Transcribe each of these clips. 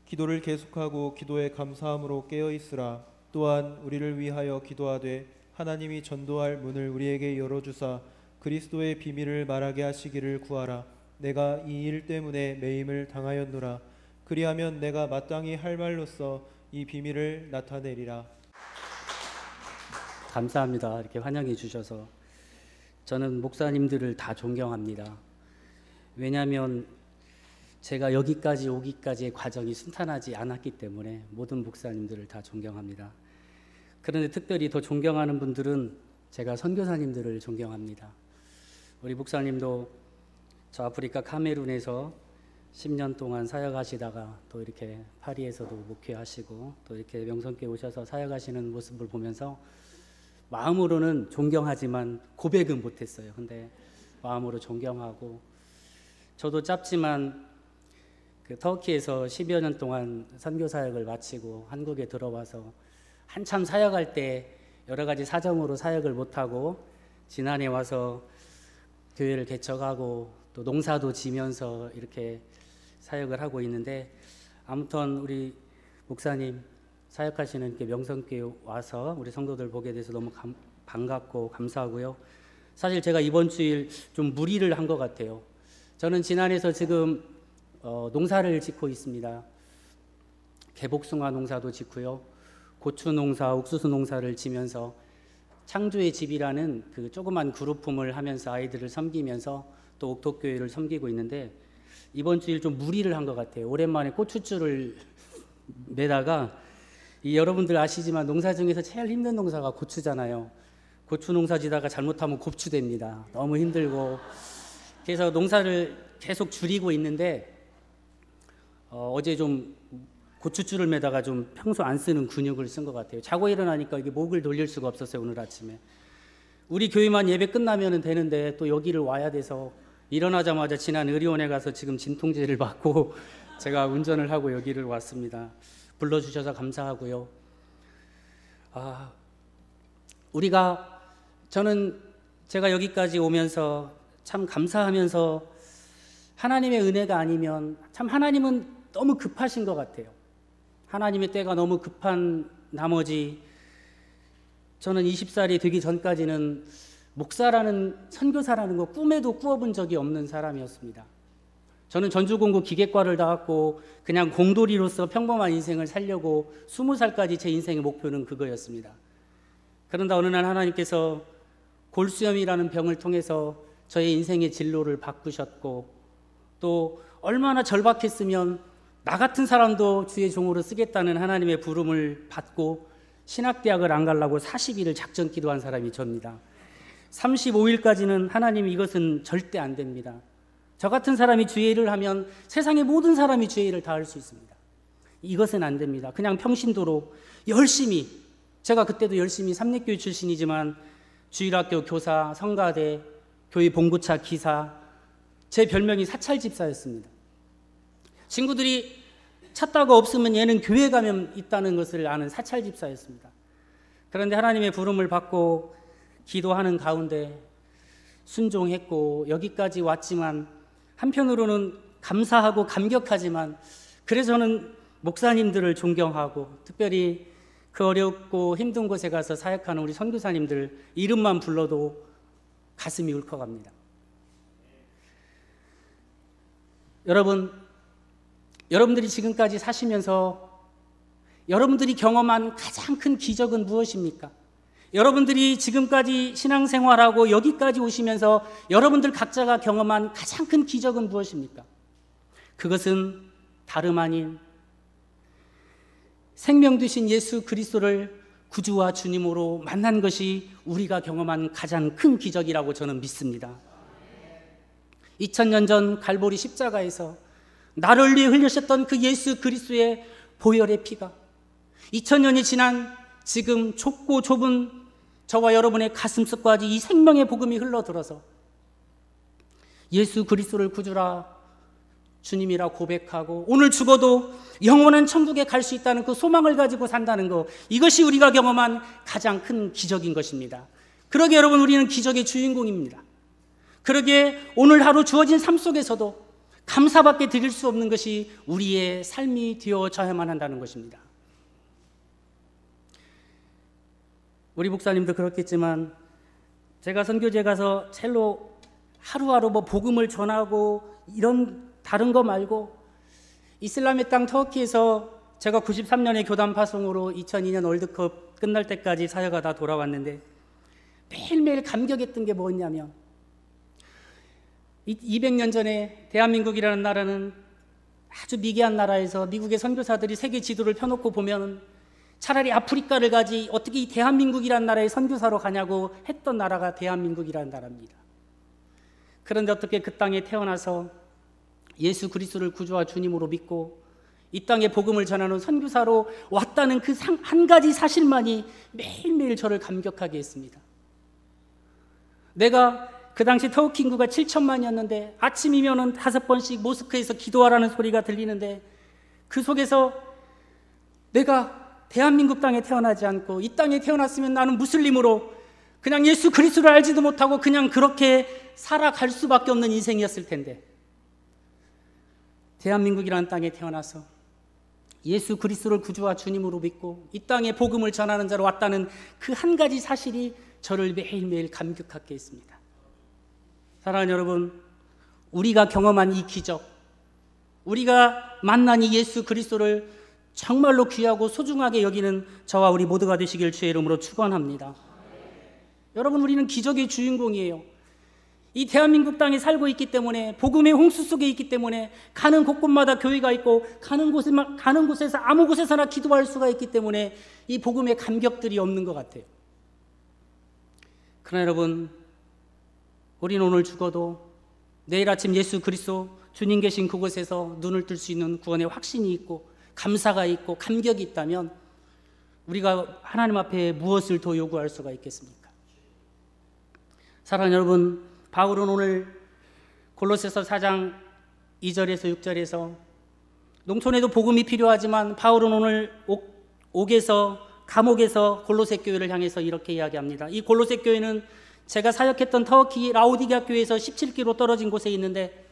기도를 계속하고 기도에 감사함으로 깨어 있으라. 또한 우리를 위하여 기도하되 하나님이 전도할 문을 우리에게 열어주사 그리스도의 비밀을 말하게 하시기를 구하라. 내가 이 일 때문에 매임을 당하였노라. 그리하면 내가 마땅히 할 말로써 이 비밀을 나타내리라. 감사합니다. 이렇게 환영해 주셔서. 저는 목사님들을 다 존경합니다. 왜냐하면 제가 여기까지 오기까지의 과정이 순탄하지 않았기 때문에 모든 목사님들을 다 존경합니다. 그런데 특별히 더 존경하는 분들은 제가 선교사님들을 존경합니다. 우리 목사님도 저 아프리카 카메룬에서 10년 동안 사역하시다가 또 이렇게 파리에서도 목회하시고 또 이렇게 명성교회 오셔서 사역하시는 모습을 보면서 마음으로는 존경하지만 고백은 못했어요. 근데 마음으로 존경하고, 저도 짧지만 그 터키에서 10여 년 동안 선교 사역을 마치고 한국에 들어와서 한참 사역할 때 여러 가지 사정으로 사역을 못하고 지난해 와서 교회를 개척하고 또 농사도 지면서 이렇게 사역을 하고 있는데, 아무튼 우리 목사님 사역하시는 이렇게 명성교회 와서 우리 성도들 보게 돼서 너무 반갑고 감사하고요. 사실 제가 이번 주일 좀 무리를 한 것 같아요. 저는 지난해에서 지금 농사를 짓고 있습니다. 개복숭아 농사도 짓고요, 고추 농사, 옥수수 농사를 지면서 창조의 집이라는 그 조그만 그룹품을 하면서 아이들을 섬기면서 또 옥토교회를 섬기고 있는데, 이번 주일 좀 무리를 한 것 같아요. 오랜만에 고추줄을 매다가, 여러분들 아시지만 농사 중에서 제일 힘든 농사가 고추잖아요. 고추 농사 지다가 잘못하면 곱추됩니다. 너무 힘들고. 그래서 농사를 계속 줄이고 있는데 어제 좀 고추줄을 매다가 좀 평소 안 쓰는 근육을 쓴 것 같아요. 자고 일어나니까 이게 목을 돌릴 수가 없었어요. 오늘 아침에 우리 교회만 예배 끝나면 되는데 또 여기를 와야 돼서 일어나자마자 지난 의료원에 가서 지금 진통제를 받고 제가 운전을 하고 여기를 왔습니다. 불러주셔서 감사하고요. 저는 제가 여기까지 오면서 참 감사하면서, 하나님의 은혜가 아니면 참 하나님은 너무 급하신 것 같아요. 하나님의 때가 너무 급한 나머지 저는 20살이 되기 전까지는 목사라는, 선교사라는 거 꿈에도 꾸어본 적이 없는 사람이었습니다. 저는 전주공고 기계과를 나왔고 그냥 공돌이로서 평범한 인생을 살려고 20살까지 제 인생의 목표는 그거였습니다. 그런데 어느 날 하나님께서 골수염이라는 병을 통해서 저의 인생의 진로를 바꾸셨고, 또 얼마나 절박했으면 나 같은 사람도 주의 종으로 쓰겠다는 하나님의 부름을 받고 신학대학을 안 가려고 40일을 작전 기도한 사람이 접니다. 35일까지는 하나님 이것은 절대 안 됩니다. 저 같은 사람이 주의 일을 하면 세상의 모든 사람이 주의 일을 다 할 수 있습니다. 이것은 안 됩니다. 그냥 평신도로 열심히, 제가 그때도 열심히 삼립교회 출신이지만 주일학교 교사, 성가대, 교회 봉구차 기사, 제 별명이 사찰집사였습니다. 친구들이 찾다가 없으면 얘는 교회 가면 있다는 것을 아는 사찰집사였습니다. 그런데 하나님의 부름을 받고 기도하는 가운데 순종했고 여기까지 왔지만, 한편으로는 감사하고 감격하지만, 그래서 저는 목사님들을 존경하고, 특별히 그 어렵고 힘든 곳에 가서 사역하는 우리 선교사님들 이름만 불러도 가슴이 울컥합니다. 여러분들이 지금까지 사시면서 여러분들이 경험한 가장 큰 기적은 무엇입니까? 여러분들이 지금까지 신앙생활하고 여기까지 오시면서 여러분들 각자가 경험한 가장 큰 기적은 무엇입니까? 그것은 다름 아닌 생명 되신 예수 그리스도를 구주와 주님으로 만난 것이 우리가 경험한 가장 큰 기적이라고 저는 믿습니다. 2000년 전 갈보리 십자가에서 나를 위해 흘리셨던 그 예수 그리스도의 보혈의 피가 2000년이 지난 지금 좁고 좁은 저와 여러분의 가슴속까지 이 생명의 복음이 흘러들어서 예수 그리스도를 구주라 주님이라 고백하고 오늘 죽어도 영원한 천국에 갈 수 있다는 그 소망을 가지고 산다는 것, 이것이 우리가 경험한 가장 큰 기적인 것입니다. 그러기에 여러분, 우리는 기적의 주인공입니다. 그러기에 오늘 하루 주어진 삶 속에서도 감사밖에 드릴 수 없는 것이 우리의 삶이 되어져야만 한다는 것입니다. 우리 목사님도 그렇겠지만 제가 선교지에 가서 첼로 하루하루 복음을 전하고 이런 다른 거 말고 이슬람의 땅 터키에서 제가 93년에 교단 파송으로 2002년 월드컵 끝날 때까지 사역하다 돌아왔는데 매일매일 감격했던 게 뭐였냐면 200년 전에 대한민국이라는 나라는 아주 미개한 나라에서 미국의 선교사들이 세계 지도를 펴놓고 보면 차라리 아프리카를 가지 어떻게 이 대한민국이라는 나라에 선교사로 가냐고 했던 나라가 대한민국이라는 나라입니다. 그런데 어떻게 그 땅에 태어나서 예수 그리스도를 구주와 주님으로 믿고 이 땅에 복음을 전하는 선교사로 왔다는 그 한 가지 사실만이 매일매일 저를 감격하게 했습니다. 내가 그 당시 터키 인구가 7천만이었는데 아침이면은 5번씩 모스크에서 기도하라는 소리가 들리는데 그 속에서 내가 대한민국 땅에 태어나지 않고 이 땅에 태어났으면 나는 무슬림으로 그냥 예수 그리스도를 알지도 못하고 그냥 그렇게 살아갈 수밖에 없는 인생이었을 텐데 대한민국이라는 땅에 태어나서 예수 그리스도를 구주와 주님으로 믿고 이 땅에 복음을 전하는 자로 왔다는 그 한 가지 사실이 저를 매일매일 감격하게 했습니다. 사랑하는 여러분, 우리가 경험한 이 기적, 우리가 만난 이 예수 그리스도를 정말로 귀하고 소중하게 여기는 저와 우리 모두가 되시길 주의 이름으로 축원합니다. 여러분, 우리는 기적의 주인공이에요. 이 대한민국 땅에 살고 있기 때문에 복음의 홍수 속에 있기 때문에 가는 곳곳마다 교회가 있고 가는 곳에서 아무 곳에서나 기도할 수가 있기 때문에 이 복음의 감격들이 없는 것 같아요. 그러나 여러분, 우리는 오늘 죽어도 내일 아침 예수 그리스도 주님 계신 그곳에서 눈을 뜰 수 있는 구원의 확신이 있고 감사가 있고 감격이 있다면 우리가 하나님 앞에 무엇을 더 요구할 수가 있겠습니까? 사랑하는 여러분, 바울은 오늘 골로새서 4장 2절에서 6절에서 농촌에도 복음이 필요하지만 바울은 오늘 감옥에서 골로새 교회를 향해서 이렇게 이야기합니다. 이 골로새 교회는 제가 사역했던 터키 라오디게아 교회에서 17km 떨어진 곳에 있는데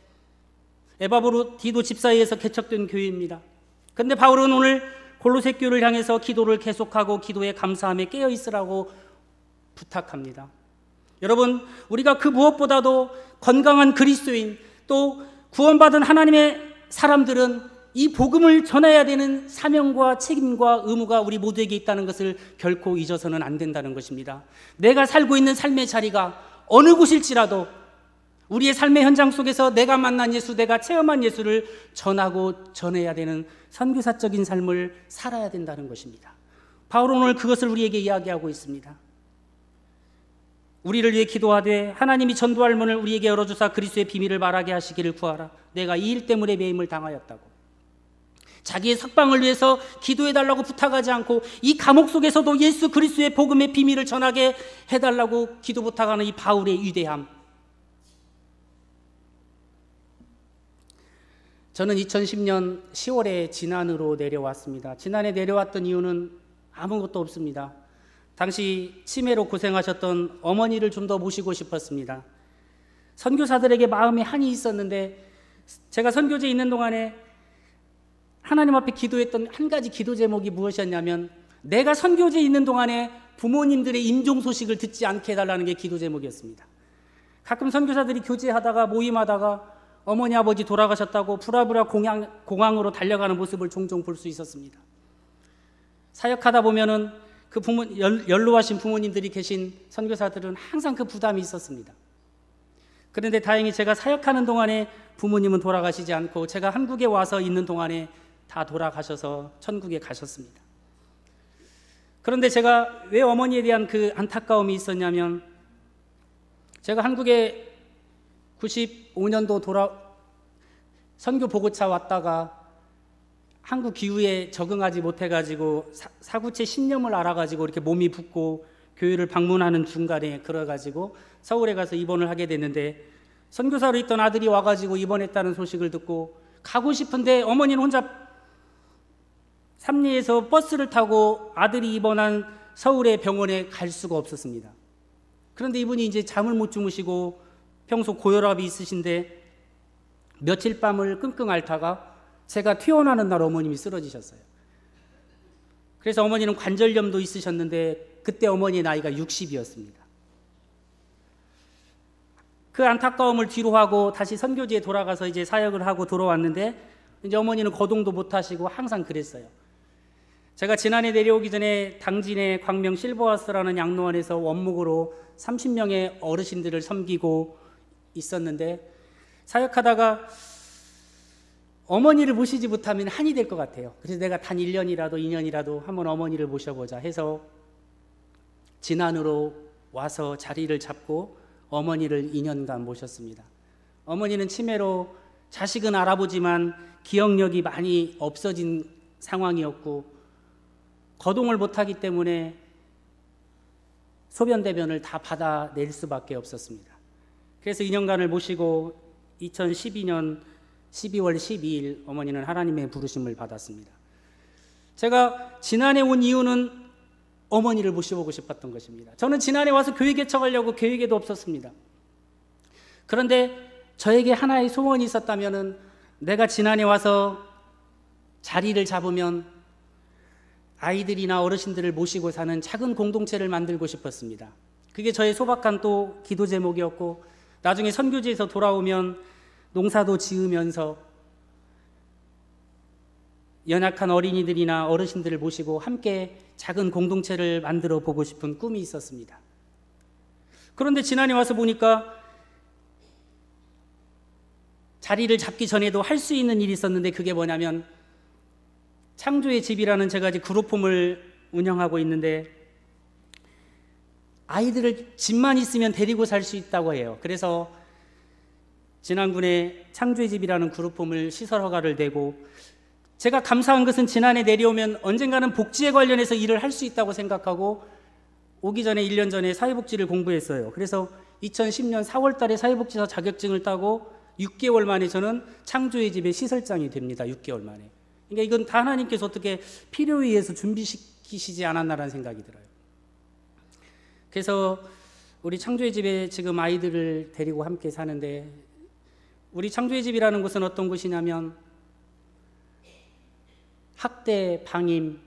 에바브로디도 집사회에서 개척된 교회입니다. 그런데 바울은 오늘 골로새 교회를 향해서 기도를 계속하고 기도에 감사함에 깨어 있으라고 부탁합니다. 여러분, 우리가 그 무엇보다도 건강한 그리스도인 또 구원받은 하나님의 사람들은 이 복음을 전해야 되는 사명과 책임과 의무가 우리 모두에게 있다는 것을 결코 잊어서는 안 된다는 것입니다. 내가 살고 있는 삶의 자리가 어느 곳일지라도 우리의 삶의 현장 속에서 내가 만난 예수, 내가 체험한 예수를 전하고 전해야 되는 선교사적인 삶을 살아야 된다는 것입니다. 바울은 오늘 그것을 우리에게 이야기하고 있습니다. 우리를 위해 기도하되 하나님이 전도할 문을 우리에게 열어주사 그리스도의 비밀을 말하게 하시기를 구하라. 내가 이 일 때문에 매임을 당하였다고. 자기의 석방을 위해서 기도해달라고 부탁하지 않고 이 감옥 속에서도 예수 그리스도의 복음의 비밀을 전하게 해달라고 기도 부탁하는 이 바울의 위대함. 저는 2010년 10월에 진안으로 내려왔습니다. 진안에 내려왔던 이유는 아무것도 없습니다. 당시 치매로 고생하셨던 어머니를 좀 더 모시고 싶었습니다. 선교사들에게 마음에 한이 있었는데 제가 선교지에 있는 동안에 하나님 앞에 기도했던 한 가지 기도 제목이 무엇이었냐면 내가 선교지에 있는 동안에 부모님들의 임종 소식을 듣지 않게 해달라는 게 기도 제목이었습니다. 가끔 선교사들이 교제하다가 모임하다가 어머니 아버지 돌아가셨다고 부랴부랴 공항으로 달려가는 모습을 종종 볼 수 있었습니다. 사역하다 보면은 그 연로하신 부모님들이 계신 선교사들은 항상 그 부담이 있었습니다. 그런데 다행히 제가 사역하는 동안에 부모님은 돌아가시지 않고 제가 한국에 와서 있는 동안에 다 돌아가셔서 천국에 가셨습니다. 그런데 제가 왜 어머니에 대한 그 안타까움이 있었냐면 제가 한국에 95년도 선교 보고차 왔다가 한국 기후에 적응하지 못해가지고 사구체 신념을 알아가지고 이렇게 몸이 붓고 교회를 방문하는 중간에 그래가지고 서울에 가서 입원을 하게 됐는데 선교사로 있던 아들이 와가지고 입원했다는 소식을 듣고 가고 싶은데 어머니는 혼자 삼리에서 버스를 타고 아들이 입원한 서울의 병원에 갈 수가 없었습니다. 그런데 이분이 이제 잠을 못 주무시고 평소 고혈압이 있으신데 며칠 밤을 끙끙 앓다가 제가 퇴원하는 날 어머님이 쓰러지셨어요. 그래서 어머니는 관절염도 있으셨는데 그때 어머니의 나이가 60이었습니다. 그 안타까움을 뒤로 하고 다시 선교지에 돌아가서 이제 사역을 하고 돌아왔는데 이제 어머니는 거동도 못 하시고 항상 그랬어요. 제가 지난해 내려오기 전에 당진의 광명 실버하우스라는 양로원에서 원목으로 30명의 어르신들을 섬기고 있었는데 사역하다가 어머니를 모시지 못하면 한이 될 것 같아요. 그래서 내가 단 1년이라도 2년이라도 한번 어머니를 모셔보자 해서 진안으로 와서 자리를 잡고 어머니를 2년간 모셨습니다. 어머니는 치매로 자식은 알아보지만 기억력이 많이 없어진 상황이었고 거동을 못하기 때문에 소변대변을 다 받아낼 수밖에 없었습니다. 그래서 2년간을 모시고 2012년 12월 12일 어머니는 하나님의 부르심을 받았습니다. 제가 지난해 온 이유는 어머니를 모셔보고 싶었던 것입니다. 저는 지난해 와서 교회 개척하려고 계획에도 없었습니다. 그런데 저에게 하나의 소원이 있었다면 내가 지난해 와서 자리를 잡으면 아이들이나 어르신들을 모시고 사는 작은 공동체를 만들고 싶었습니다. 그게 저의 소박한 또 기도 제목이었고 나중에 선교지에서 돌아오면 농사도 지으면서 연약한 어린이들이나 어르신들을 모시고 함께 작은 공동체를 만들어 보고 싶은 꿈이 있었습니다. 그런데 지난해 와서 보니까 자리를 잡기 전에도 할 수 있는 일이 있었는데 그게 뭐냐면 창조의 집이라는 제가 이제 그룹홈을 운영하고 있는데 아이들을 집만 있으면 데리고 살 수 있다고 해요. 그래서 진안군에 창조의 집이라는 그룹홈을 시설 허가를 내고 제가 감사한 것은 지난해 내려오면 언젠가는 복지에 관련해서 일을 할 수 있다고 생각하고 오기 전에 1년 전에 사회복지를 공부했어요. 그래서 2010년 4월 달에 사회복지사 자격증을 따고 6개월 만에 저는 창조의 집의 시설장이 됩니다. 6개월 만에. 그러니까 이건 다 하나님께서 어떻게 필요에 의해서 준비시키시지 않았나라는 생각이 들어요. 그래서 우리 창조의 집에 지금 아이들을 데리고 함께 사는데 우리 창조의 집이라는 곳은 어떤 곳이냐면 학대, 방임,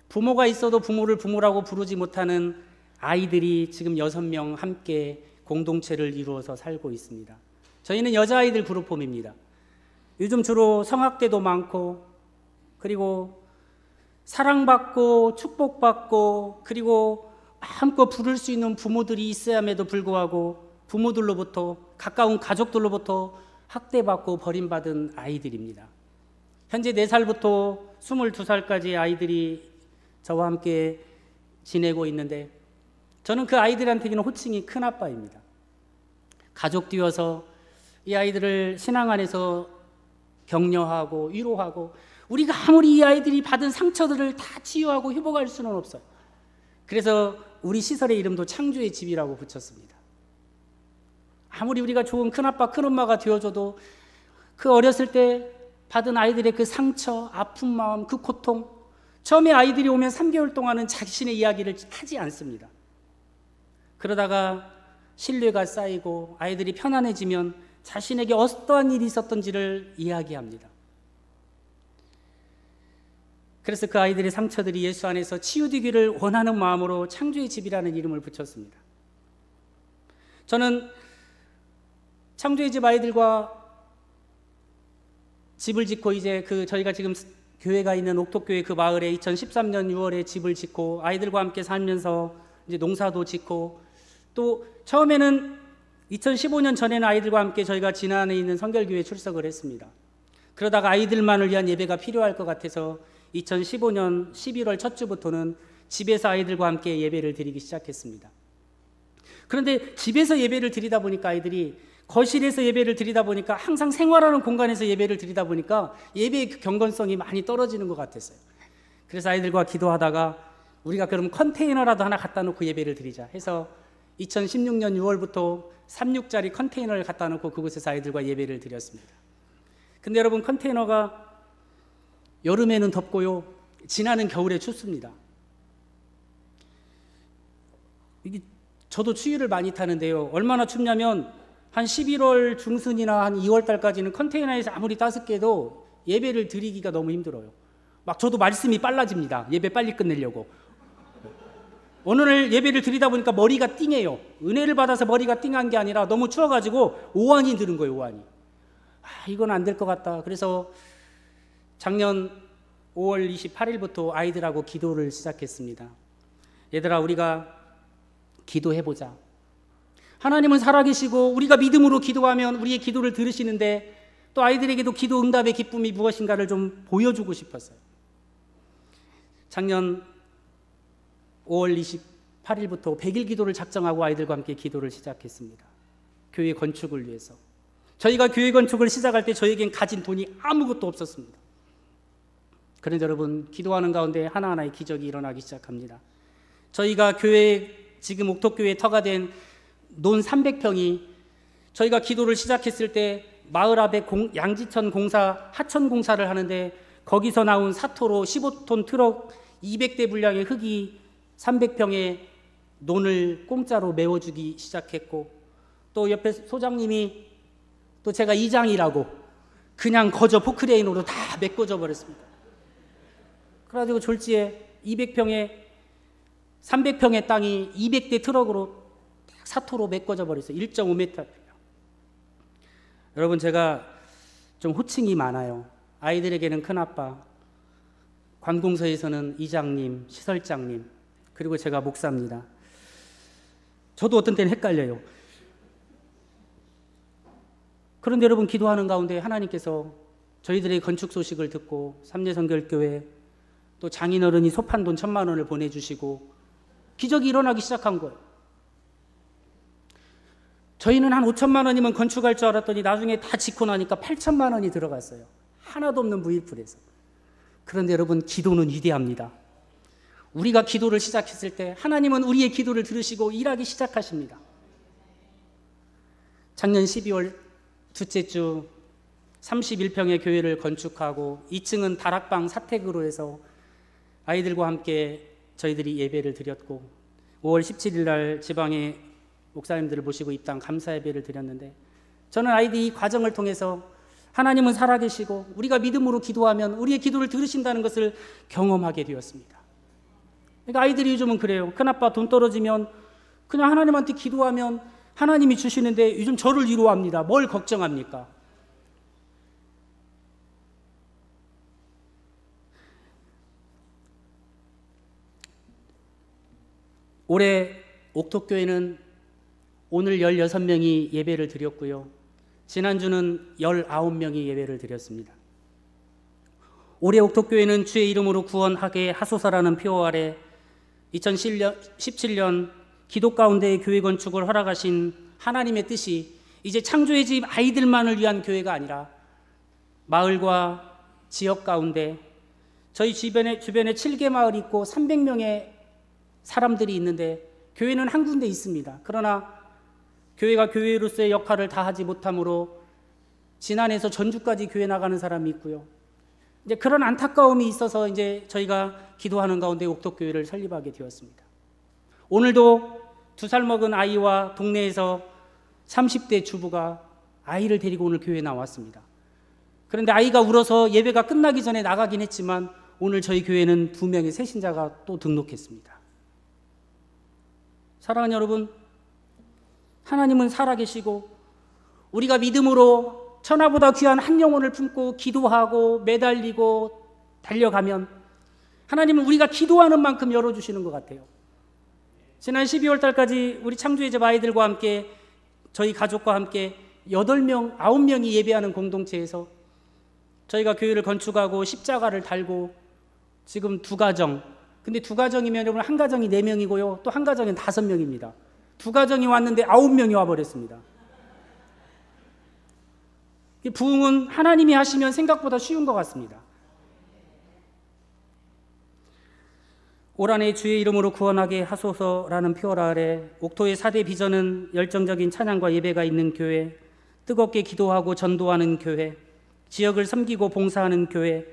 부모가 있어도 부모를 부모라고 부르지 못하는 아이들이 지금 6명 함께 공동체를 이루어서 살고 있습니다. 저희는 여자아이들 그룹홈입니다. 요즘 주로 성학대도 많고 그리고 사랑받고 축복받고 그리고 마음껏 부를 수 있는 부모들이 있어야에도 불구하고 부모들로부터 가까운 가족들로부터 학대받고 버림받은 아이들입니다. 현재 4살부터 22살까지 아이들이 저와 함께 지내고 있는데 저는 그 아이들한테는 호칭이 큰아빠입니다. 가족 뛰어서 이 아이들을 신앙 안에서 격려하고 위로하고 우리가 아무리 이 아이들이 받은 상처들을 다 치유하고 회복할 수는 없어요. 그래서 우리 시설의 이름도 창조의 집이라고 붙였습니다. 아무리 우리가 좋은 큰아빠 큰엄마가 되어줘도 그 어렸을 때 받은 아이들의 그 상처, 아픈 마음, 그 고통 처음에 아이들이 오면 3개월 동안은 자신의 이야기를 하지 않습니다. 그러다가 신뢰가 쌓이고 아이들이 편안해지면 자신에게 어떠한 일이 있었던지를 이야기합니다. 그래서 그 아이들의 상처들이 예수 안에서 치유되기를 원하는 마음으로 창조의 집이라는 이름을 붙였습니다. 저는 창조의 집 아이들과 집을 짓고 이제 저희가 지금 교회가 있는 옥토교회 그 마을에 2013년 6월에 집을 짓고 아이들과 함께 살면서 이제 농사도 짓고 또 처음에는 2015년 전에는 아이들과 함께 저희가 진안에 있는 성결교회에 출석을 했습니다. 그러다가 아이들만을 위한 예배가 필요할 것 같아서 2015년 11월 첫 주부터는 집에서 아이들과 함께 예배를 드리기 시작했습니다. 그런데 집에서 예배를 드리다 보니까 아이들이 거실에서 예배를 드리다 보니까 항상 생활하는 공간에서 예배를 드리다 보니까 예배의 경건성이 많이 떨어지는 것 같았어요. 그래서 아이들과 기도하다가 우리가 그럼 컨테이너라도 하나 갖다 놓고 예배를 드리자 해서 2016년 6월부터 36짜리 컨테이너를 갖다 놓고 그곳에서 아이들과 예배를 드렸습니다. 근데 여러분 컨테이너가 여름에는 덥고요. 지나는 겨울에 춥습니다. 저도 추위를 많이 타는데요. 얼마나 춥냐면 한 11월 중순이나 한 2월 달까지는 컨테이너에서 아무리 따숩게도 예배를 드리기가 너무 힘들어요. 막 저도 말씀이 빨라집니다. 예배 빨리 끝내려고. 오늘 예배를 드리다 보니까 머리가 띵해요. 은혜를 받아서 머리가 띵한 게 아니라 너무 추워가지고 오한이 드는 거예요. 오한이. 이건 안 될 것 같다. 그래서 작년 5월 28일부터 아이들하고 기도를 시작했습니다. 얘들아, 우리가 기도해보자. 하나님은 살아계시고 우리가 믿음으로 기도하면 우리의 기도를 들으시는데, 또 아이들에게도 기도 응답의 기쁨이 무엇인가를 좀 보여주고 싶었어요. 작년 5월 28일부터 100일 기도를 작정하고 아이들과 함께 기도를 시작했습니다. 교회 건축을 위해서. 저희가 교회 건축을 시작할 때 저에겐 가진 돈이 아무것도 없었습니다. 그런데 여러분, 기도하는 가운데 하나하나의 기적이 일어나기 시작합니다. 저희가 교회, 지금 옥토교회에 터가 된 논 300평이 저희가 기도를 시작했을 때 마을 앞에 양지천 공사, 하천 공사를 하는데 거기서 나온 사토로 15톤 트럭 200대 분량의 흙이 300평의 논을 공짜로 메워주기 시작했고, 또 옆에 소장님이 또 제가 이장이라고 그냥 거저 포크레인으로 다 메꿔져 버렸습니다. 그래가지고 졸지에 300평의 땅이 200대 트럭으로 사토로 메꿔져 버렸어요. 1.5m. 여러분, 제가 좀 호칭이 많아요. 아이들에게는 큰아빠, 관공서에서는 이장님, 시설장님, 그리고 제가 목사입니다. 저도 어떤 때는 헷갈려요. 그런데 여러분, 기도하는 가운데 하나님께서 저희들의 건축 소식을 듣고 삼례성결교회, 또 장인어른이 소판돈 1,000만 원을 보내주시고 기적이 일어나기 시작한 거예요. 저희는 한 5천만 원이면 건축할 줄 알았더니 나중에 다 짓고 나니까 8천만 원이 들어갔어요. 하나도 없는 무일풀에서. 그런데 여러분, 기도는 위대합니다. 우리가 기도를 시작했을 때 하나님은 우리의 기도를 들으시고 일하기 시작하십니다. 작년 12월 둘째 주 31평의 교회를 건축하고 2층은 다락방 사택으로 해서 아이들과 함께 저희들이 예배를 드렸고, 5월 17일 날 지방에 목사님들을 모시고 입당 감사 예배를 드렸는데, 저는 아이들이 이 과정을 통해서 하나님은 살아계시고 우리가 믿음으로 기도하면 우리의 기도를 들으신다는 것을 경험하게 되었습니다. 그러니까 아이들이 요즘은 그래요. 큰아빠 돈 떨어지면 그냥 하나님한테 기도하면 하나님이 주시는데 요즘 저를 위로합니다. 뭘 걱정합니까? 올해 옥토교회는 오늘 16명이 예배를 드렸고요. 지난주는 19명이 예배를 드렸습니다. 올해 옥토교회는 주의 이름으로 구원하게 하소서라는 표어 아래 2017년 기도 가운데의 교회 건축을 허락하신 하나님의 뜻이 이제 창조의 집 아이들만을 위한 교회가 아니라 마을과 지역 가운데, 저희 주변에 7개 마을이 있고 300명의 사람들이 있는데 교회는 한 군데 있습니다. 그러나 교회가 교회로서의 역할을 다하지 못함으로 지난해에서 전주까지 교회 나가는 사람이 있고요. 이제 그런 안타까움이 있어서 이제 저희가 기도하는 가운데 옥토교회를 설립하게 되었습니다. 오늘도 2살 먹은 아이와 동네에서 30대 주부가 아이를 데리고 오늘 교회에 나왔습니다. 그런데 아이가 울어서 예배가 끝나기 전에 나가긴 했지만 오늘 저희 교회는 2명의 새신자가 또 등록했습니다. 사랑하는 여러분, 하나님은 살아계시고 우리가 믿음으로 천하보다 귀한 한 영혼을 품고 기도하고 매달리고 달려가면 하나님은 우리가 기도하는 만큼 열어주시는 것 같아요. 지난 12월 달까지 우리 창조의 집 아이들과 함께 저희 가족과 함께 8명, 9명이 예배하는 공동체에서 저희가 교회를 건축하고 십자가를 달고 지금 2가정, 근데 2가정이면 여러분 한 가정이 4명이고요. 또 한 가정은 5명입니다. 2가정이 왔는데 9명이 와버렸습니다. 부흥은 하나님이 하시면 생각보다 쉬운 것 같습니다. 올 한해 주의 이름으로 구원하게 하소서라는 표어 아래 옥토의 4대 비전은 열정적인 찬양과 예배가 있는 교회, 뜨겁게 기도하고 전도하는 교회, 지역을 섬기고 봉사하는 교회,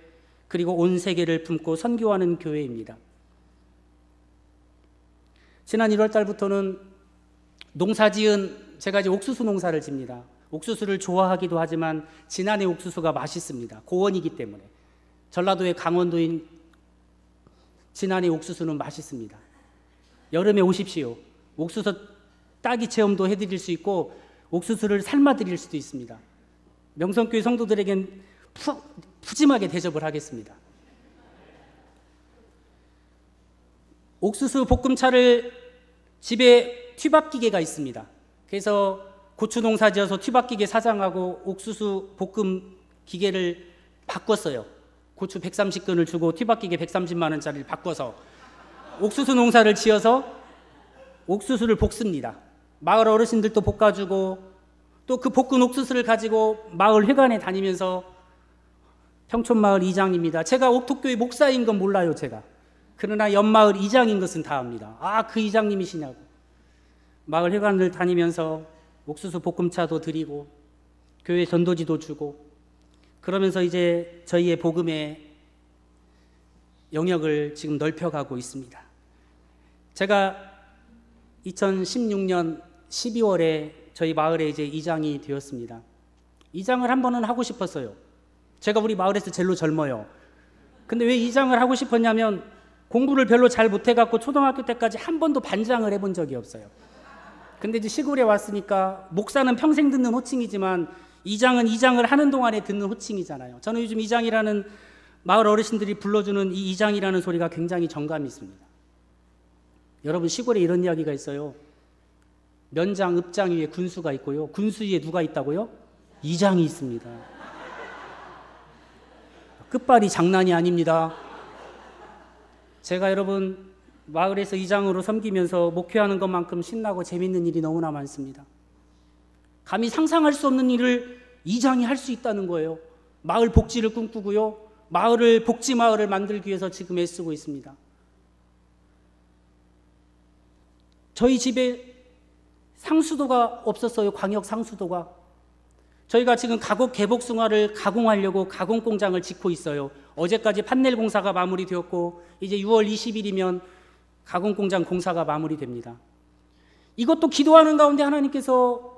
그리고 온 세계를 품고 선교하는 교회입니다. 지난 1월 달부터는 농사지은 제가 이제 옥수수 농사를 집니다. 옥수수를 좋아하기도 하지만 진안의 옥수수가 맛있습니다. 고원이기 때문에. 전라도의 강원도인 진안의 옥수수는 맛있습니다. 여름에 오십시오. 옥수수 따기 체험도 해드릴 수 있고 옥수수를 삶아드릴 수도 있습니다. 명성교회 성도들에겐 푸짐하게 대접을 하겠습니다. 옥수수 볶음차를 집에 튀밥기계가 있습니다. 그래서 고추 농사 지어서 튀밥기계 사장하고 옥수수 볶음 기계를 바꿨어요. 고추 130근을 주고 튀밥기계 130만 원짜리를 바꿔서 옥수수 농사를 지어서 옥수수를 볶습니다. 마을 어르신들도 볶아주고 또 그 볶은 옥수수를 가지고 마을 회관에 다니면서 평촌마을 이장입니다. 제가 옥토교회 목사인 건 몰라요, 제가. 그러나 옆마을 이장인 것은 다 압니다. 아, 그 이장님이시냐고. 마을 회관을 다니면서 옥수수 볶음차도 드리고 교회 전도지도 주고 그러면서 이제 저희의 복음의 영역을 지금 넓혀가고 있습니다. 제가 2016년 12월에 저희 마을에 이제 이장이 되었습니다. 이장을 한 번은 하고 싶었어요. 제가 우리 마을에서 제일 젊어요. 근데 왜 이장을 하고 싶었냐면 공부를 별로 잘 못해갖고 초등학교 때까지 한 번도 반장을 해본 적이 없어요. 근데 이제 시골에 왔으니까 목사는 평생 듣는 호칭이지만 이장은 이장을 하는 동안에 듣는 호칭이잖아요. 저는 요즘 이장이라는 마을 어르신들이 불러주는 이 이장이라는 소리가 굉장히 정감이 있습니다. 여러분 시골에 이런 이야기가 있어요. 면장, 읍장 위에 군수가 있고요. 군수 위에 누가 있다고요? 이장이 있습니다. 끝발이 장난이 아닙니다. 제가 여러분 마을에서 이장으로 섬기면서 목회하는 것만큼 신나고 재밌는 일이 너무나 많습니다. 감히 상상할 수 없는 일을 이장이 할 수 있다는 거예요. 마을 복지를 꿈꾸고요. 복지 마을을 만들기 위해서 지금 애쓰고 있습니다. 저희 집에 상수도가 없었어요. 광역 상수도가. 저희가 지금 가곡 개복숭아를 가공하려고 가공 공장을 짓고 있어요. 어제까지 판넬 공사가 마무리되었고 이제 6월 20일이면 가공 공장 공사가 마무리됩니다. 이것도 기도하는 가운데 하나님께서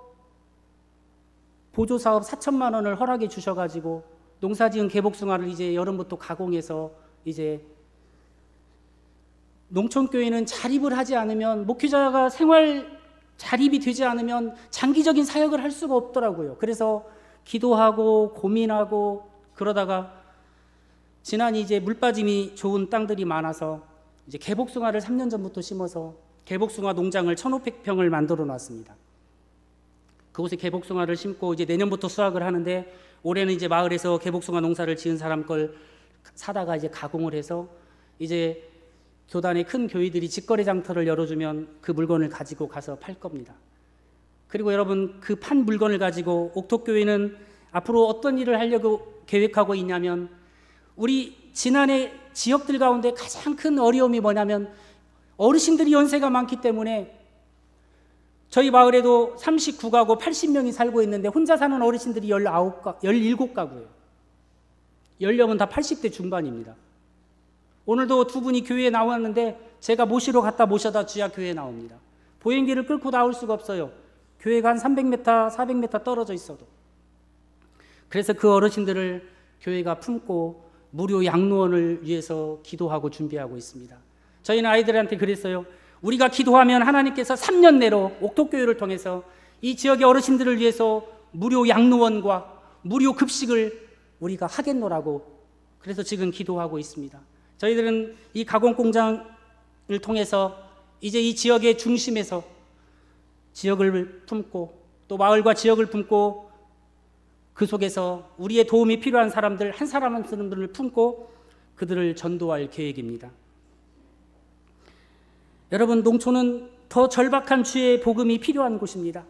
보조사업 4천만 원을 허락해 주셔가지고 농사지은 개복숭아를 이제 여름부터 가공해서 이제 농촌교회는 자립을 하지 않으면 목회자가 생활 자립이 되지 않으면 장기적인 사역을 할 수가 없더라고요. 그래서 기도하고 고민하고 그러다가 지난해 이제 물빠짐이 좋은 땅들이 많아서 이제 개복숭아를 3년 전부터 심어서 개복숭아 농장을 1,500평을 만들어 놨습니다. 그곳에 개복숭아를 심고 이제 내년부터 수확을 하는데 올해는 이제 마을에서 개복숭아 농사를 지은 사람 걸 사다가 이제 가공을 해서 이제 교단의 큰 교회들이 직거래 장터를 열어주면 그 물건을 가지고 가서 팔 겁니다. 그리고 여러분 그 판 물건을 가지고 옥토교회는 앞으로 어떤 일을 하려고 계획하고 있냐면 우리 지난해 지역들 가운데 가장 큰 어려움이 뭐냐면 어르신들이 연세가 많기 때문에 저희 마을에도 39가구 80명이 살고 있는데 혼자 사는 어르신들이 17가구예요. 연령은 다 80대 중반입니다. 오늘도 두 분이 교회에 나왔는데 제가 모시러 갔다 모셔다 주야 교회에 나옵니다. 보행기를 끌고 나올 수가 없어요. 교회가 한 300m, 400m 떨어져 있어도. 그래서 그 어르신들을 교회가 품고 무료 양로원을 위해서 기도하고 준비하고 있습니다. 저희는 아이들한테 그랬어요. 우리가 기도하면 하나님께서 3년 내로 옥토교회를 통해서 이 지역의 어르신들을 위해서 무료 양로원과 무료 급식을 우리가 하겠노라고 그래서 지금 기도하고 있습니다. 저희들은 이 가공공장을 통해서 이제 이 지역의 중심에서 지역을 품고 또 마을과 지역을 품고 그 속에서 우리의 도움이 필요한 사람들 한 사람 한 사람들을 품고 그들을 전도할 계획입니다. 여러분 농촌은 더 절박한 주의 복음이 필요한 곳입니다.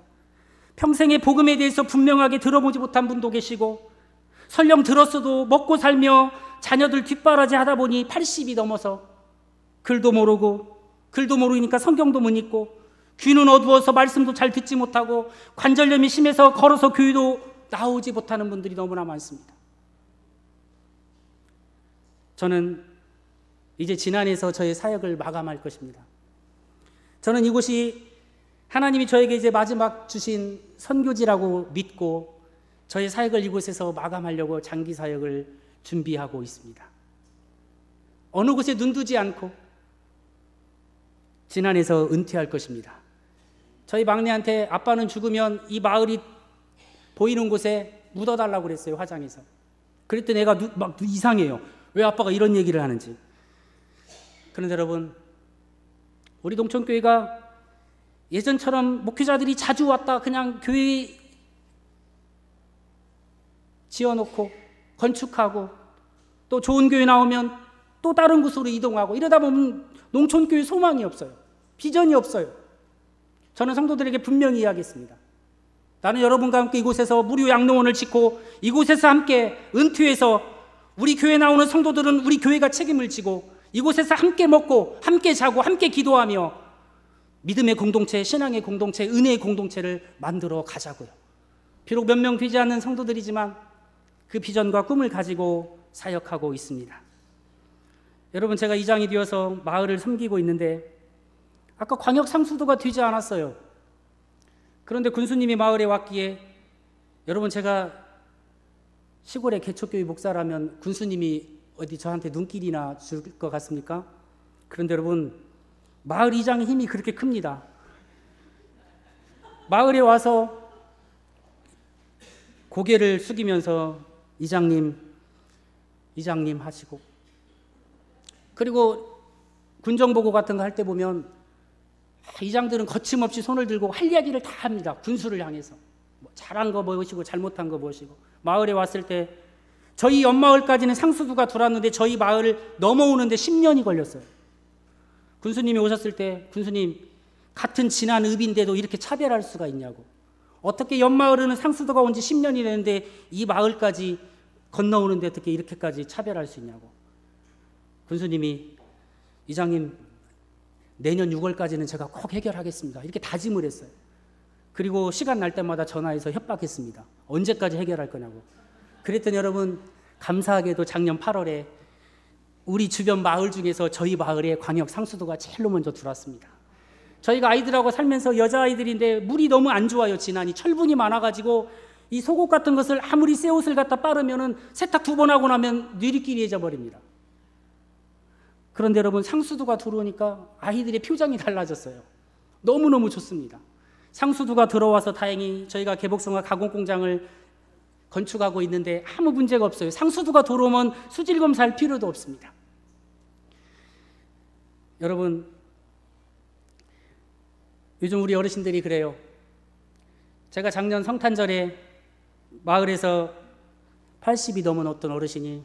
평생의 복음에 대해서 분명하게 들어보지 못한 분도 계시고 설령 들었어도 먹고 살며 자녀들 뒷바라지 하다 보니 80이 넘어서 글도 모르니까 성경도 못 읽고 귀는 어두워서 말씀도 잘 듣지 못하고 관절염이 심해서 걸어서 교회도 나오지 못하는 분들이 너무나 많습니다. 저는 이제 지난해에서 저의 사역을 마감할 것입니다. 저는 이곳이 하나님이 저에게 이제 마지막 주신 선교지라고 믿고 저의 사역을 이곳에서 마감하려고 장기 사역을 준비하고 있습니다. 어느 곳에 눈두지 않고 진안에서 은퇴할 것입니다. 저희 막내한테 아빠는 죽으면 이 마을이 보이는 곳에 묻어달라고 그랬어요. 화장해서. 그랬더니 애가 막 이상해요. 왜 아빠가 이런 얘기를 하는지. 그런데 여러분, 우리 농촌교회가 예전처럼 목회자들이 자주 왔다 그냥 교회 지어놓고 건축하고 또 좋은 교회 나오면 또 다른 곳으로 이동하고 이러다 보면 농촌교회 소망이 없어요. 비전이 없어요. 저는 성도들에게 분명히 이야기했습니다. 나는 여러분과 함께 이곳에서 무료 양로원을 짓고 이곳에서 함께 은퇴해서 우리 교회 나오는 성도들은 우리 교회가 책임을 지고 이곳에서 함께 먹고 함께 자고 함께 기도하며 믿음의 공동체, 신앙의 공동체, 은혜의 공동체를 만들어 가자고요. 비록 몇 명 되지 않는 성도들이지만 그 비전과 꿈을 가지고 사역하고 있습니다. 여러분, 제가 이장이 되어서 마을을 섬기고 있는데 아까 광역 상수도가 되지 않았어요. 그런데 군수님이 마을에 왔기에 여러분, 제가 시골의 개척교회 목사라면 군수님이 어디 저한테 눈길이나 줄 것 같습니까? 그런데 여러분, 마을 이장의 힘이 그렇게 큽니다. 마을에 와서 고개를 숙이면서 이장님 하시고, 그리고 군정보고 같은 거 할 때 보면 이장들은 거침없이 손을 들고 할 이야기를 다 합니다. 군수를 향해서 뭐 잘한 거 무엇이고 잘못한 거 무엇이고. 마을에 왔을 때 저희 옆마을까지는 상수도가 들어왔는데 저희 마을을 넘어오는데 10년이 걸렸어요. 군수님이 오셨을 때, 군수님, 같은 진안 읍인데도 이렇게 차별할 수가 있냐고. 어떻게 옆마을은 상수도가 온 지 10년이 됐는데 이 마을까지 건너오는데 어떻게 이렇게까지 차별할 수 있냐고. 군수님이, 이장님, 내년 6월까지는 제가 꼭 해결하겠습니다. 이렇게 다짐을 했어요. 그리고 시간 날 때마다 전화해서 협박했습니다. 언제까지 해결할 거냐고. 그랬더니 여러분, 감사하게도 작년 8월에 우리 주변 마을 중에서 저희 마을에 광역 상수도가 제일로 먼저 들어왔습니다. 저희가 아이들하고 살면서 여자아이들인데 물이 너무 안 좋아요. 진안이 철분이 많아가지고 이 속옷 같은 것을 아무리 새 옷을 갖다 빠르면은 세탁 2번 하고 나면 뉘리끼리해져 버립니다. 그런데 여러분, 상수도가 들어오니까 아이들의 표정이 달라졌어요. 너무너무 좋습니다. 상수도가 들어와서 다행히 저희가 개복성화 가공공장을 건축하고 있는데 아무 문제가 없어요. 상수도가 들어오면 수질 검사할 필요도 없습니다. 여러분, 요즘 우리 어르신들이 그래요. 제가 작년 성탄절에 마을에서 80이 넘은 어떤 어르신이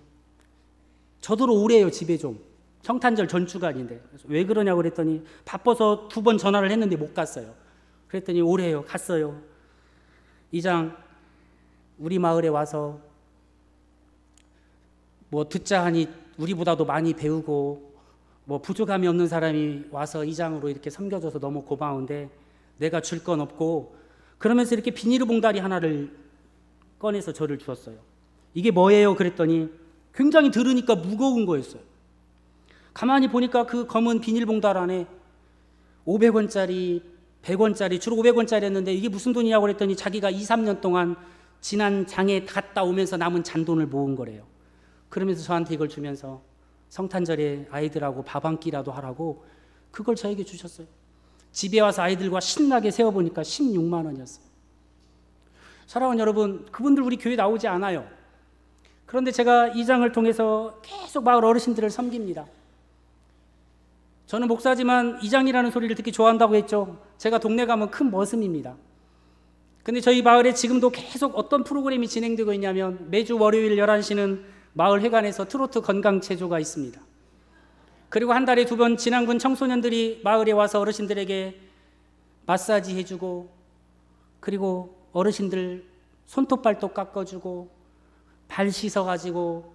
저더러 오래요. 집에 좀. 성탄절 전 주간인데. 왜 그러냐고 그랬더니 바빠서 2번 전화를 했는데 못 갔어요. 그랬더니 오래요. 갔어요. 이장, 우리 마을에 와서 뭐 듣자 하니 우리보다도 많이 배우고 뭐 부족함이 없는 사람이 와서 이장으로 이렇게 섬겨줘서 너무 고마운데 내가 줄 건 없고, 그러면서 이렇게 비닐봉다리 하나를 꺼내서 저를 주었어요. 이게 뭐예요? 그랬더니 굉장히 들으니까 무거운 거였어요. 가만히 보니까 그 검은 비닐봉다리 안에 500원짜리, 100원짜리, 주로 500원짜리였는데 이게 무슨 돈이냐고 그랬더니 자기가 2, 3년 동안 지난 장에 갔다 오면서 남은 잔돈을 모은 거래요. 그러면서 저한테 이걸 주면서 성탄절에 아이들하고 밥 한 끼라도 하라고 그걸 저에게 주셨어요. 집에 와서 아이들과 신나게 세어보니까 16만 원이었어요. 사랑하는 여러분, 그분들 우리 교회 나오지 않아요. 그런데 제가 이 장을 통해서 계속 마을 어르신들을 섬깁니다. 저는 목사지만 이장이라는 소리를 듣기 좋아한다고 했죠. 제가 동네 가면 큰 머슴입니다. 근데 저희 마을에 지금도 계속 어떤 프로그램이 진행되고 있냐면 매주 월요일 11시는 마을 회관에서 트로트 건강체조가 있습니다. 그리고 한 달에 2번 진안군 청소년들이 마을에 와서 어르신들에게 마사지 해주고, 그리고 어르신들 손톱발톱 깎아주고 발 씻어가지고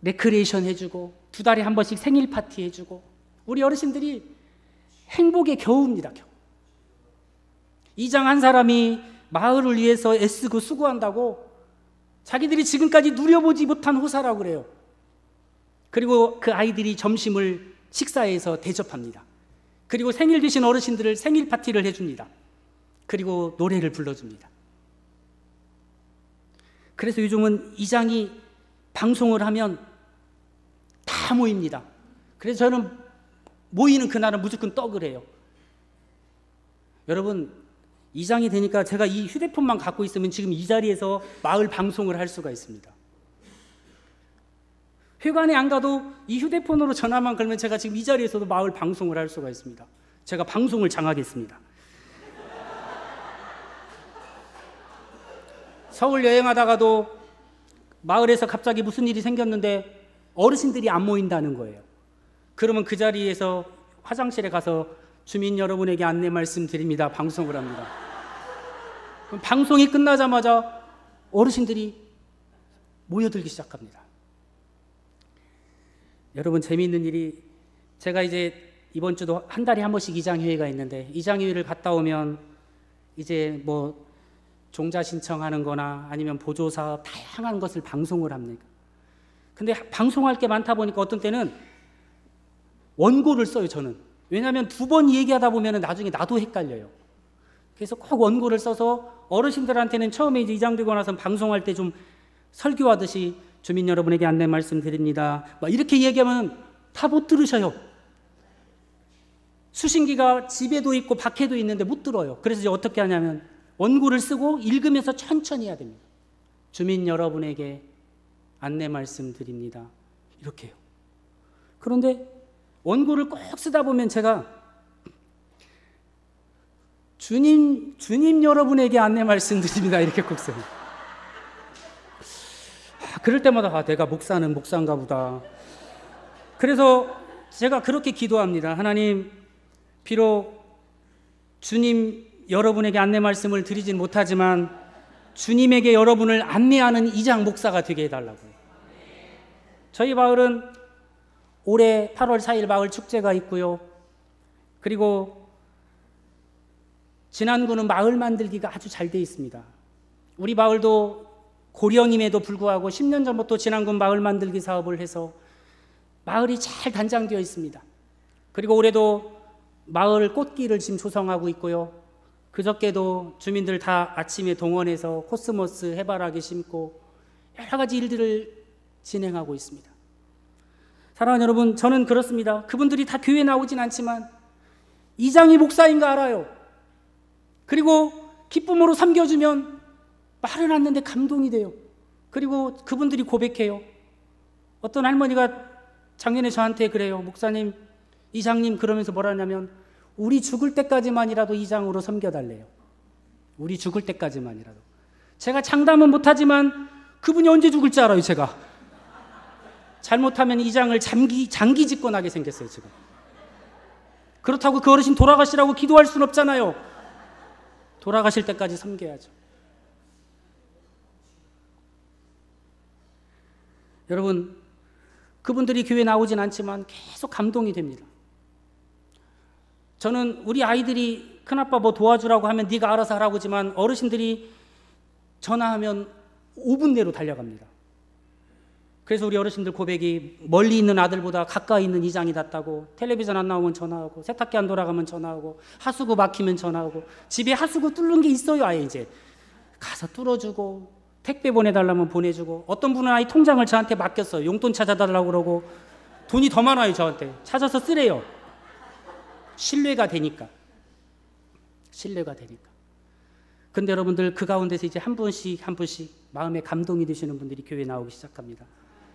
레크레이션 해주고 2달에 한 번씩 생일 파티 해주고, 우리 어르신들이 행복의 겨우입니다. 겨우. 이장 한 사람이 마을을 위해서 애쓰고 수고한다고 자기들이 지금까지 누려보지 못한 호사라고 그래요. 그리고 그 아이들이 점심을 식사해서 대접합니다. 그리고 생일 되신 어르신들을 생일 파티를 해줍니다. 그리고 노래를 불러줍니다. 그래서 요즘은 이장이 방송을 하면 다 모입니다. 그래서 저는 모이는 그날은 무조건 떡을 해요. 여러분, 이장이 되니까 제가 이 휴대폰만 갖고 있으면 지금 이 자리에서 마을 방송을 할 수가 있습니다. 회관에 안 가도 이 휴대폰으로 전화만 걸면 제가 지금 이 자리에서도 마을 방송을 할 수가 있습니다. 제가 방송을 장하겠습니다. 서울 여행하다가도 마을에서 갑자기 무슨 일이 생겼는데 어르신들이 안 모인다는 거예요. 그러면 그 자리에서 화장실에 가서 주민 여러분에게 안내 말씀드립니다. 방송을 합니다. 그럼 방송이 끝나자마자 어르신들이 모여들기 시작합니다. 여러분, 재미있는 일이, 제가 이제 이번 주도 한 달에 한 번씩 이장회의가 있는데, 이장회의를 갔다 오면 이제 뭐 종자 신청하는 거나 아니면 보조사업 다양한 것을 방송을 합니다. 근데 방송할 게 많다 보니까 어떤 때는 원고를 써요, 저는. 왜냐하면 두 번 얘기하다 보면 나중에 나도 헷갈려요. 그래서 꼭 원고를 써서 어르신들한테는 처음에 이제 이장되고 나서 방송할 때 좀 설교하듯이 주민 여러분에게 안내 말씀드립니다, 막 이렇게 얘기하면 다 못 들으셔요. 수신기가 집에도 있고 밖에도 있는데 못 들어요. 그래서 이제 어떻게 하냐면 원고를 쓰고 읽으면서 천천히 해야 됩니다. 주민 여러분에게 안내 말씀드립니다, 이렇게 해요. 그런데 원고를 꼭 쓰다 보면 제가 주님 여러분에게 안내 말씀드립니다, 이렇게 꼭 써요. 그럴 때마다 내가 목사는 목사인가 보다. 그래서 제가 그렇게 기도합니다. 하나님, 비록 주님 여러분에게 안내 말씀을 드리진 못하지만 주님에게 여러분을 안내하는 이장 목사가 되게 해달라고요. 저희 마을은 올해 8월 4일 마을 축제가 있고요. 그리고 진안구는 마을 만들기가 아주 잘 돼 있습니다. 우리 마을도 고령임에도 불구하고 10년 전부터 진안구 마을 만들기 사업을 해서 마을이 잘 단장되어 있습니다. 그리고 올해도 마을 꽃길을 지금 조성하고 있고요. 그저께도 주민들 다 아침에 동원해서 코스모스 해바라기 심고 여러 가지 일들을 진행하고 있습니다. 사랑하는 여러분, 저는 그렇습니다. 그분들이 다 교회 나오진 않지만 이장이 목사인 거 알아요. 그리고 기쁨으로 섬겨주면 말은 않는데 감동이 돼요. 그리고 그분들이 고백해요. 어떤 할머니가 작년에 저한테 그래요. 목사님, 이장님, 그러면서 뭐라 하냐면 우리 죽을 때까지만이라도 이장으로 섬겨달래요. 우리 죽을 때까지만이라도. 제가 장담은 못하지만 그분이 언제 죽을지 알아요. 제가 잘못하면 이장을 장기 집권하게 생겼어요 지금. 그렇다고 그 어르신 돌아가시라고 기도할 수는 없잖아요. 돌아가실 때까지 섬겨야죠. 여러분, 그분들이 교회 나오진 않지만 계속 감동이 됩니다. 저는 우리 아이들이 큰아빠 뭐 도와주라고 하면 네가 알아서 하라고 하지만 어르신들이 전화하면 5분 내로 달려갑니다. 그래서 우리 어르신들 고백이 멀리 있는 아들보다 가까이 있는 이장이 낫다고, 텔레비전 안 나오면 전화하고, 세탁기 안 돌아가면 전화하고, 하수구 막히면 전화하고, 집에 하수구 뚫는 게 있어요. 아예 이제 가서 뚫어주고, 택배 보내달라면 보내주고, 어떤 분은 아예 통장을 저한테 맡겼어요. 용돈 찾아달라고 그러고, 돈이 더 많아요. 저한테 찾아서 쓰래요. 신뢰가 되니까. 근데 여러분들, 그 가운데서 이제 한 분씩 마음에 감동이 드시는 분들이 교회에 나오기 시작합니다.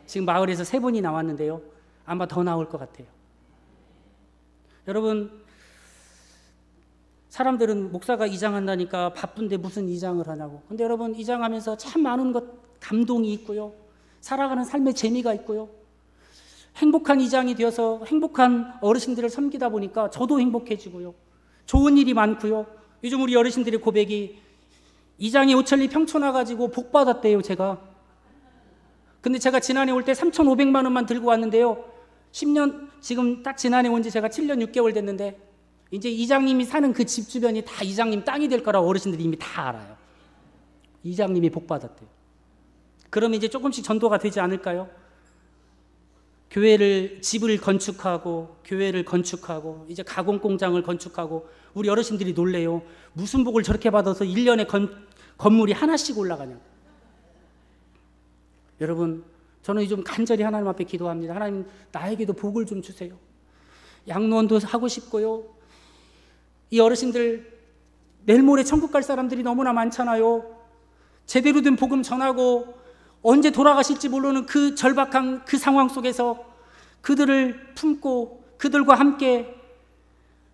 지금 마을에서 3분이 나왔는데요, 아마 더 나올 것 같아요. 여러분, 사람들은 목사가 이장한다니까 바쁜데 무슨 이장을 하냐고. 근데 여러분, 이장하면서 참 많은 감동이 있고요, 살아가는 삶의 재미가 있고요, 행복한 이장이 되어서 행복한 어르신들을 섬기다 보니까 저도 행복해지고요, 좋은 일이 많고요. 요즘 우리 어르신들의 고백이 이장이 오천리 평촌 와가지고 복 받았대요. 제가. 근데 제가 지난해 올 때 3,500만 원만 들고 왔는데요, 10년, 지금 딱 지난해 온 지 제가 7년 6개월 됐는데 이제 이장님이 사는 그 집 주변이 다 이장님 땅이 될 거라고 어르신들이 이미 다 알아요. 이장님이 복 받았대요. 그러면 이제 조금씩 전도가 되지 않을까요? 교회를 집을 건축하고 교회를 건축하고 이제 가공 공장을 건축하고 우리 어르신들이 놀래요. 무슨 복을 저렇게 받아서 1년에 건물이 하나씩 올라가냐. 여러분, 저는 좀 간절히 하나님 앞에 기도합니다. 하나님, 나에게도 복을 좀 주세요. 양로원도 하고 싶고요. 이 어르신들 내일 모레 천국 갈 사람들이 너무나 많잖아요. 제대로 된 복음 전하고 언제 돌아가실지 모르는 그 절박한 그 상황 속에서 그들을 품고 그들과 함께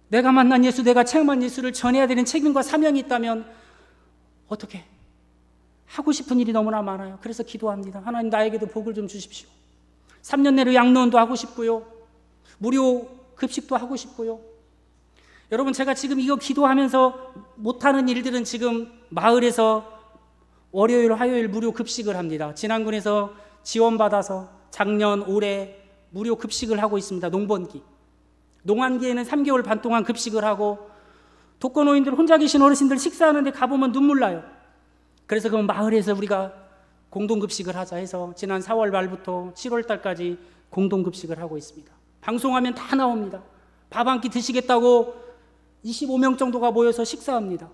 내가 만난 예수, 내가 체험한 예수를 전해야 되는 책임과 사명이 있다면 어떻게 하고 싶은 일이 너무나 많아요. 그래서 기도합니다. 하나님, 나에게도 복을 좀 주십시오. 3년 내로 양로원도 하고 싶고요. 무료 급식도 하고 싶고요. 여러분, 제가 지금 이거 기도하면서 못하는 일들은 지금 마을에서 월요일, 화요일 무료 급식을 합니다. 진안군에서 지원받아서 작년, 올해 무료 급식을 하고 있습니다. 농번기. 농한기에는 3개월 반 동안 급식을 하고 독거노인들 혼자 계신 어르신들 식사하는데 가보면 눈물 나요. 그래서 그 마을에서 우리가 공동급식을 하자 해서 지난 4월 말부터 7월 달까지 공동급식을 하고 있습니다. 방송하면 다 나옵니다. 밥 한 끼 드시겠다고 25명 정도가 모여서 식사합니다.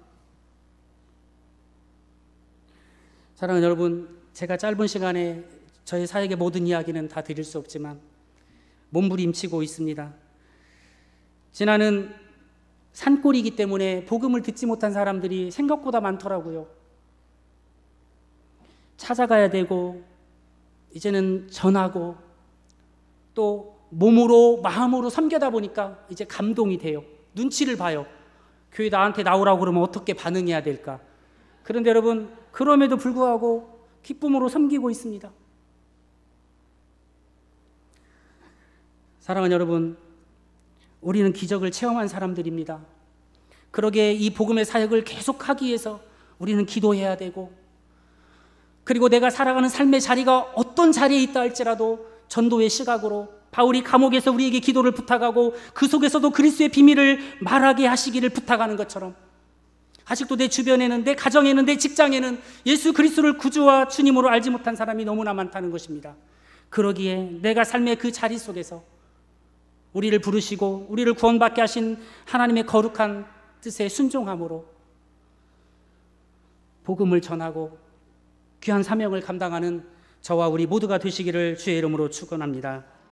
사랑하는 여러분, 제가 짧은 시간에 저의 사역의 모든 이야기는 다 드릴 수 없지만 몸부림치고 있습니다. 지나는 산골이기 때문에 복음을 듣지 못한 사람들이 생각보다 많더라고요. 찾아가야 되고 이제는 전하고 또 몸으로 마음으로 섬겨다 보니까 이제 감동이 돼요. 눈치를 봐요. 교회 나한테 나오라고 그러면 어떻게 반응해야 될까. 그런데 여러분, 그럼에도 불구하고 기쁨으로 섬기고 있습니다. 사랑하는 여러분, 우리는 기적을 체험한 사람들입니다. 그러기에 이 복음의 사역을 계속하기 위해서 우리는 기도해야 되고, 그리고 내가 살아가는 삶의 자리가 어떤 자리에 있다 할지라도 전도의 시각으로 바울이 감옥에서 우리에게 기도를 부탁하고 그 속에서도 그리스도의 비밀을 말하게 하시기를 부탁하는 것처럼 아직도 내 주변에는, 내 가정에는, 내 직장에는 예수 그리스도를 구주와 주님으로 알지 못한 사람이 너무나 많다는 것입니다. 그러기에 내가 삶의 그 자리 속에서 우리를 부르시고 우리를 구원받게 하신 하나님의 거룩한 뜻에 순종함으로 복음을 전하고 귀한 사명을 감당하는 저와 우리 모두가 되시기를 주의 이름으로 축원합니다.